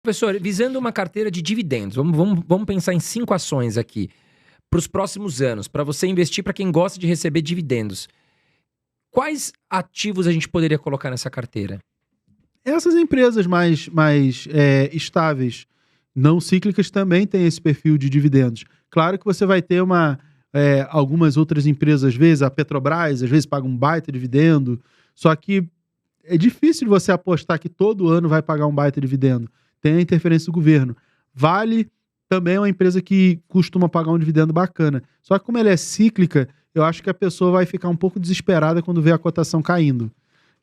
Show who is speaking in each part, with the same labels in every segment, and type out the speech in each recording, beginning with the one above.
Speaker 1: Professor, visando uma carteira de dividendos, vamos pensar em 5 ações aqui, para os próximos anos, para você investir para quem gosta de receber dividendos. Quais ativos a gente poderia colocar nessa carteira?
Speaker 2: Essas empresas mais estáveis, não cíclicas, também têm esse perfil de dividendos. Claro que você vai ter algumas outras empresas, às vezes a Petrobras, às vezes paga um baita dividendo, só que é difícil você apostar que todo ano vai pagar um baita dividendo. Tem a interferência do governo. Vale também é uma empresa que costuma pagar um dividendo bacana. Só que como ela é cíclica, eu acho que a pessoa vai ficar um pouco desesperada quando vê a cotação caindo.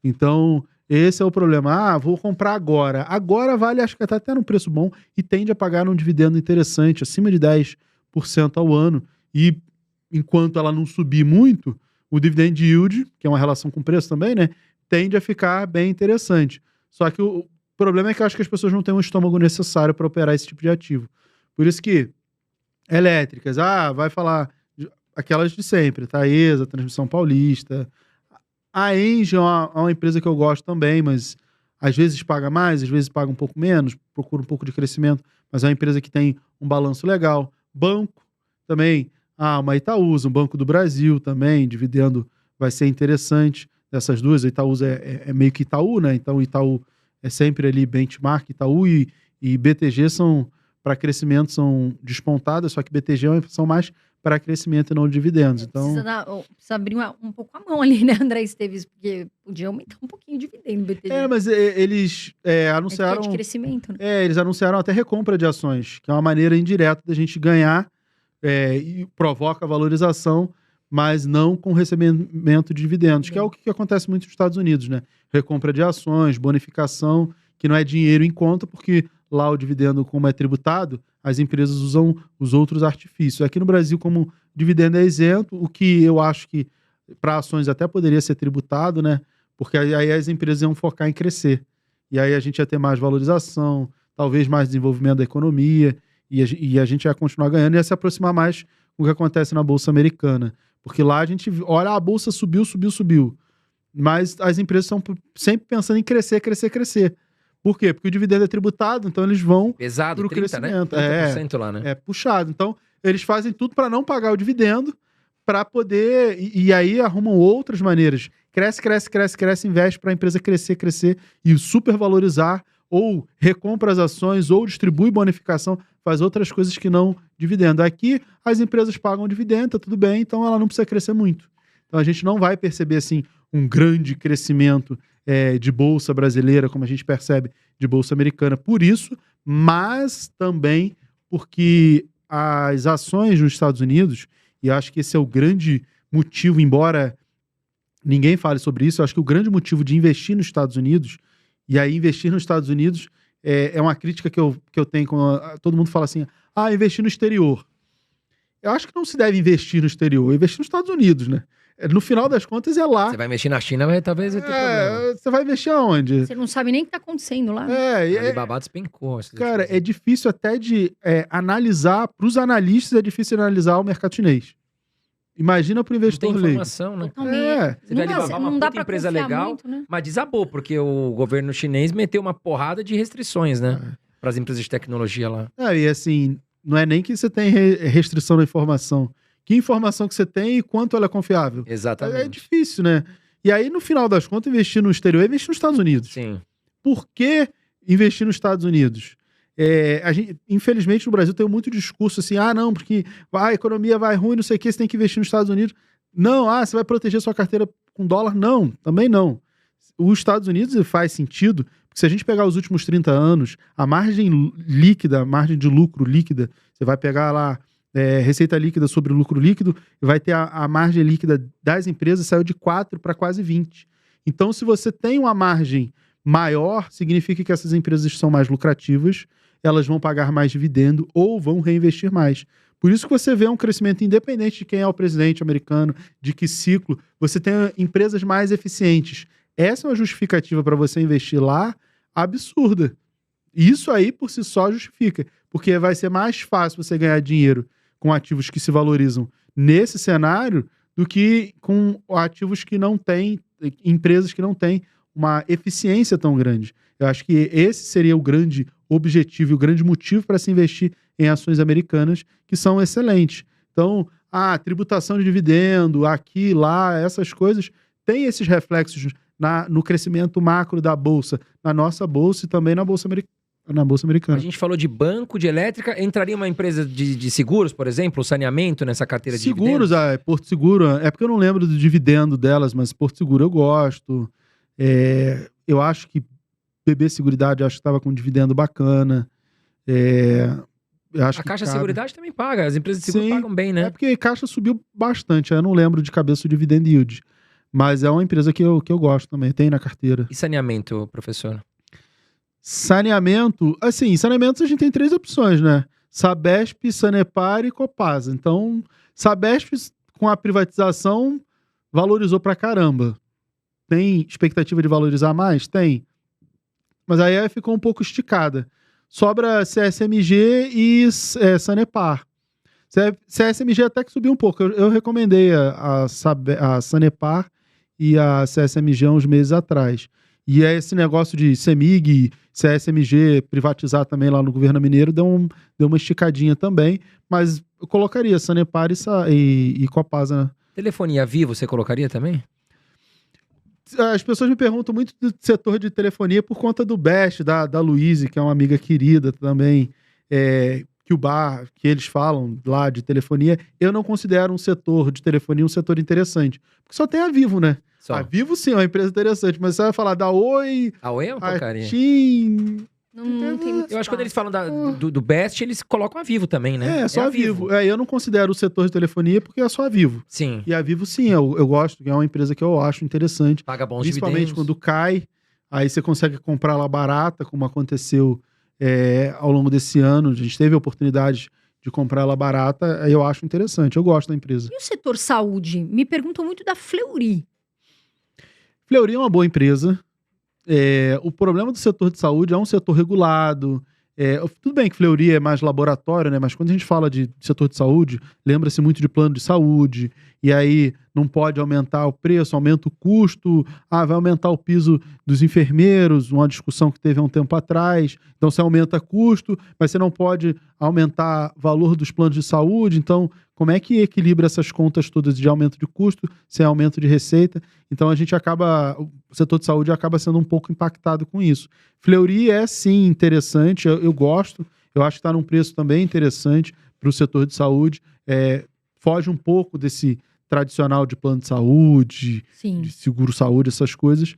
Speaker 2: Então, esse é o problema. Vou comprar agora. Agora vale, acho que está até num preço bom e tende a pagar um dividendo interessante, acima de 10% ao ano. E enquanto ela não subir muito, o dividend yield, que é uma relação com o preço também, né, tende a ficar bem interessante. Só que o problema é que eu acho que as pessoas não têm um estômago necessário para operar esse tipo de ativo. Por isso que elétricas, vai falar aquelas de sempre, Taesa, Transmissão Paulista. A Engie é uma empresa que eu gosto também, mas às vezes paga mais, às vezes paga um pouco menos, procura um pouco de crescimento, mas é uma empresa que tem um balanço legal. Banco também, uma Itaúsa, um Banco do Brasil também, dividendo vai ser interessante. Dessas duas, a Itaúsa é meio que Itaú, né? Então Itaú é sempre ali benchmark, Itaú e BTG para crescimento são despontadas, só que BTG são mais para crescimento e não dividendos. Então,
Speaker 3: precisa abrir um pouco a mão ali, né, André Esteves? Porque podia aumentar um pouquinho o dividendo do BTG.
Speaker 2: Mas eles anunciaram...
Speaker 3: É de crescimento, né?
Speaker 2: Eles anunciaram até recompra de ações, que é uma maneira indireta da gente ganhar e provoca valorização, mas não com recebimento de dividendos, que é o que acontece muito nos Estados Unidos, né? Recompra de ações, bonificação, que não é dinheiro em conta, porque lá o dividendo, como é tributado, as empresas usam os outros artifícios. Aqui no Brasil, como dividendo é isento, o que eu acho que para ações até poderia ser tributado, né? Porque aí as empresas iam focar em crescer. E aí a gente ia ter mais valorização, talvez mais desenvolvimento da economia, e a gente ia continuar ganhando e ia se aproximar mais do que acontece na Bolsa Americana. Porque lá a gente olha, a Bolsa subiu, mas as empresas estão sempre pensando em crescer. Por quê? Porque o dividendo é tributado, então eles vão
Speaker 1: pesado,
Speaker 2: pro
Speaker 1: 30,
Speaker 2: crescimento.
Speaker 1: Né? 30% lá, né?
Speaker 2: É puxado. Então, eles fazem tudo para não pagar o dividendo, para poder... E aí arrumam outras maneiras. Cresce, investe para a empresa crescer e supervalorizar, ou recompra as ações, ou distribui bonificação, faz outras coisas que não dividendo. Aqui, as empresas pagam dividendo, tá tudo bem, então ela não precisa crescer muito. Então, a gente não vai perceber, assim, um grande crescimento de bolsa brasileira, como a gente percebe de bolsa americana, por isso, mas também porque as ações nos Estados Unidos, e acho que esse é o grande motivo, embora ninguém fale sobre isso, eu acho que o grande motivo de investir nos Estados Unidos, e aí investir nos Estados Unidos é uma crítica que eu tenho quando todo mundo fala assim, investir no exterior. Eu acho que não se deve investir no exterior, investir nos Estados Unidos, né? No final das contas é lá.
Speaker 1: Você vai mexer na China, mas talvez vai ter problema.
Speaker 2: Você vai mexer aonde?
Speaker 3: Você não sabe nem o que tá acontecendo lá.
Speaker 1: A Alibaba despencou.
Speaker 2: Cara, é difícil até de analisar, para os analistas é difícil analisar o mercado chinês. Imagina para o investidor leigo.
Speaker 1: Não tem informação, né?
Speaker 3: Você vê Alibaba,
Speaker 1: uma puta empresa legal,
Speaker 3: muito, né?
Speaker 1: mas desabou, porque o governo chinês meteu uma porrada de restrições, né? Para as empresas de tecnologia lá.
Speaker 2: E assim, não é nem que você tem restrição da informação. Que informação que você tem e quanto ela é confiável.
Speaker 1: Exatamente.
Speaker 2: É difícil, né? E aí, no final das contas, investir no exterior é investir nos Estados Unidos.
Speaker 1: Sim.
Speaker 2: Por que investir nos Estados Unidos? Infelizmente, no Brasil tem muito discurso assim, não, porque a economia vai ruim, não sei o que, você tem que investir nos Estados Unidos. Não, você vai proteger sua carteira com dólar? Não, também não. Os Estados Unidos faz sentido, porque se a gente pegar os últimos 30 anos, a margem líquida, a margem de lucro líquida, você vai pegar lá receita líquida sobre lucro líquido, e vai ter a margem líquida das empresas saiu de 4 para quase 20. Então, se você tem uma margem maior, significa que essas empresas são mais lucrativas, elas vão pagar mais dividendo ou vão reinvestir mais. Por isso que você vê um crescimento independente de quem é o presidente americano, de que ciclo, você tem empresas mais eficientes. Essa é uma justificativa para você investir lá absurda. Isso aí, por si só, justifica. Porque vai ser mais fácil você ganhar dinheiro com ativos que se valorizam nesse cenário do que com ativos que não têm, empresas que não têm uma eficiência tão grande. Eu acho que esse seria o grande objetivo e o grande motivo para se investir em ações americanas, que são excelentes. Então, a tributação de dividendo, aqui, lá, essas coisas, tem esses reflexos no crescimento macro da Bolsa, na nossa Bolsa e também na Bolsa Americana.
Speaker 1: A gente falou de banco, de elétrica. Entraria uma empresa de seguros, por exemplo, saneamento nessa carteira de
Speaker 2: Seguros,
Speaker 1: dividendos?
Speaker 2: Porto Seguro, é porque eu não lembro do dividendo delas, mas Porto Seguro eu gosto. Eu acho que BB Seguridade, acho que estava com um dividendo bacana. Eu acho
Speaker 1: A
Speaker 2: que
Speaker 1: Caixa
Speaker 2: cabe.
Speaker 1: Seguridade também paga. As empresas de seguro
Speaker 2: Sim,
Speaker 1: pagam bem, né?
Speaker 2: É porque a Caixa subiu bastante, eu não lembro de cabeça o dividend yield. Mas é uma empresa que eu gosto também, tem na carteira.
Speaker 1: E saneamento, professor?
Speaker 2: Saneamento, saneamentos a gente tem 3 opções, né? Sabesp, Sanepar e Copasa. Então, Sabesp, com a privatização, valorizou pra caramba. Tem expectativa de valorizar mais? Tem. Mas aí ficou um pouco esticada. Sobra CSMG e Sanepar. CSMG até que subiu um pouco. Eu recomendei a Sanepar e a CSMG uns meses atrás. E esse negócio de CEMIG, CSMG privatizar também lá no governo mineiro deu uma esticadinha também. Mas eu colocaria Sanepar e Copasa, né?
Speaker 1: Telefonia Vivo, você colocaria também?
Speaker 2: As pessoas me perguntam muito do setor de telefonia por conta do Best, da Luíse, que é uma amiga querida também, que eles falam lá de telefonia. Eu não considero um setor de telefonia um setor interessante. Porque só tem a Vivo, né?
Speaker 1: Só.
Speaker 2: A Vivo, sim, é uma empresa interessante, mas você vai falar da Oi,
Speaker 1: A Oi é uma porcaria.
Speaker 2: a TIM...
Speaker 3: Não tem muito
Speaker 1: Eu acho que quando eles
Speaker 3: espaço.
Speaker 1: falam do Best, eles colocam a Vivo também, né?
Speaker 2: É só a Vivo. Eu não considero o setor de telefonia porque é só a Vivo.
Speaker 1: Sim.
Speaker 2: E a Vivo, sim, eu gosto, é uma empresa que eu acho interessante.
Speaker 1: Paga bons
Speaker 2: Principalmente
Speaker 1: dividendos.
Speaker 2: quando cai, aí você consegue comprar ela barata, como aconteceu ao longo desse ano. A gente teve a oportunidade de comprar ela barata, aí eu acho interessante, eu gosto da empresa.
Speaker 3: E o setor saúde? Me perguntam muito da Fleury.
Speaker 2: Fleury é uma boa empresa. O problema do setor de saúde é um setor regulado. Tudo bem que Fleury é mais laboratório, né? Mas quando a gente fala de setor de saúde, lembra-se muito de plano de saúde, e aí não pode aumentar o preço, aumenta o custo, vai aumentar o piso dos enfermeiros, uma discussão que teve há um tempo atrás. Então você aumenta custo, mas você não pode aumentar o valor dos planos de saúde. Então, como é que equilibra essas contas todas de aumento de custo sem aumento de receita? Então o setor de saúde acaba sendo um pouco impactado com isso. Fleury é sim interessante, eu gosto, eu acho que está num preço também interessante para o setor de saúde. Foge um pouco desse tradicional de plano de saúde,
Speaker 3: Sim.
Speaker 2: de seguro-saúde, essas coisas.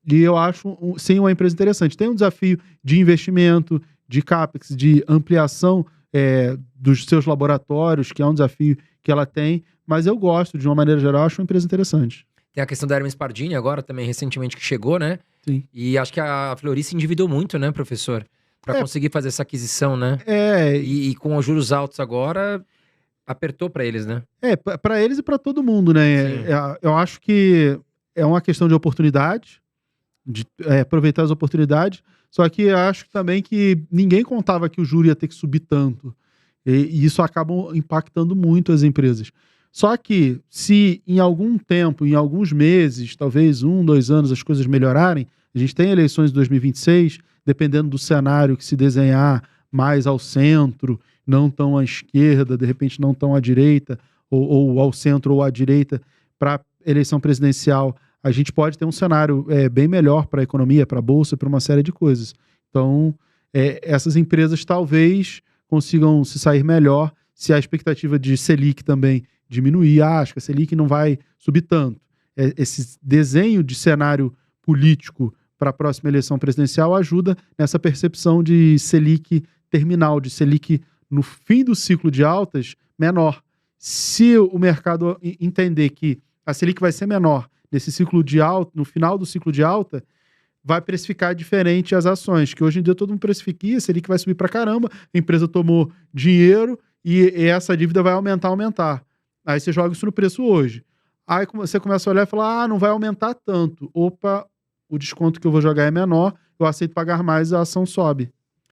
Speaker 2: E eu acho, sim, uma empresa interessante. Tem um desafio de investimento, de CAPEX, de ampliação dos seus laboratórios, que é um desafio que ela tem, mas eu gosto, de uma maneira geral, acho uma empresa interessante.
Speaker 1: Tem a questão da Hermes Pardini agora, também recentemente que chegou, né?
Speaker 2: Sim.
Speaker 1: E acho que a Fleury se endividou muito, né, professor? Para conseguir fazer essa aquisição, né? E com os juros altos agora, apertou para eles, né?
Speaker 2: Para eles e para todo mundo, né? Eu acho que é uma questão de oportunidade, de aproveitar as oportunidades, só que eu acho também que ninguém contava que o juro ia ter que subir tanto. E isso acaba impactando muito as empresas. Só que se em algum tempo, em alguns meses, talvez 1, 2 anos, as coisas melhorarem, a gente tem eleições de 2026, dependendo do cenário que se desenhar mais ao centro, não tão à esquerda, de repente não tão à direita, ou ao centro ou à direita, para eleição presidencial, a gente pode ter um cenário bem melhor para a economia, para a bolsa, para uma série de coisas. Então, essas empresas talvez consigam se sair melhor se a expectativa de Selic também diminuir. Acho que a Selic não vai subir tanto. Esse desenho de cenário político para a próxima eleição presidencial ajuda nessa percepção de Selic terminal, de Selic no fim do ciclo de altas menor. Se o mercado entender que a Selic vai ser menor nesse ciclo de alta, no final do ciclo de alta, vai precificar diferente as ações, que hoje em dia todo mundo precifica, a Selic vai subir pra caramba, a empresa tomou dinheiro e essa dívida vai aumentar. Aí você joga isso no preço hoje. Aí você começa a olhar e falar, não vai aumentar tanto. Opa, o desconto que eu vou jogar é menor, eu aceito pagar mais, a ação sobe.